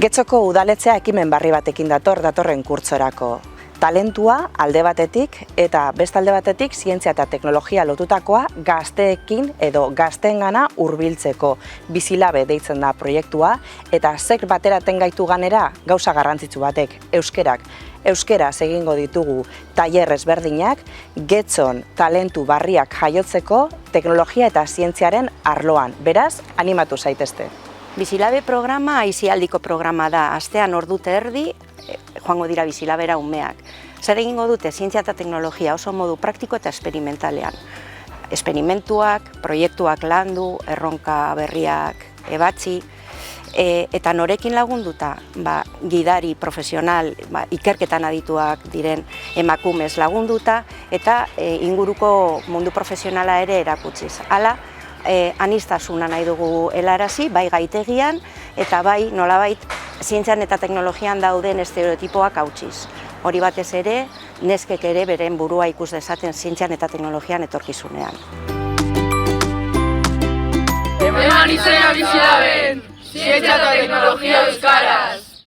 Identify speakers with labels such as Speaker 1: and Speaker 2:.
Speaker 1: Getxoko udaletxea ekimen berri batekin datorren kurtsorako. Talentua alde batetik eta beste alde batetik zientzia eta teknologia lotutakoa gazteekin edo gazteengana hurbiltzeko. Bizilabe deitzen da proiektua eta zek bateratzen gaitu ganera gauza garrantzitsu batek, euskerak. Euskaraz egingo ditugu tailer ezberdinak, Getxon talentu barriak jaiotzeko teknologia eta zientziaren arloan. Beraz, animatu zaitezte.
Speaker 2: Bizilabe programa aisialdiko programa da. Astean ordu eta erdi joango dira bizilabera umeak. Zer egingo dute zientzia eta teknologia oso modu praktiko eta esperimentalean. Esperimentuak, proiektuak landu, erronka berriak ebatzi, eta norekin lagunduta, gidari profesional, ikerketan adituak diren emakumez lagunduta, eta inguruko mundu profesionala ere erakutsiz. Hala, aniztasuna nahi dugu helarazi, bai gaitegian, eta bai nolabait zientzian eta teknologian dauden estereotipoak hautsiz. Hori batez ere, neskek ere beren burua ikus dezaten zientzian eta teknologian etorkizunean.
Speaker 3: Eman izena bizilaben, zientzia eta teknologia euskaraz!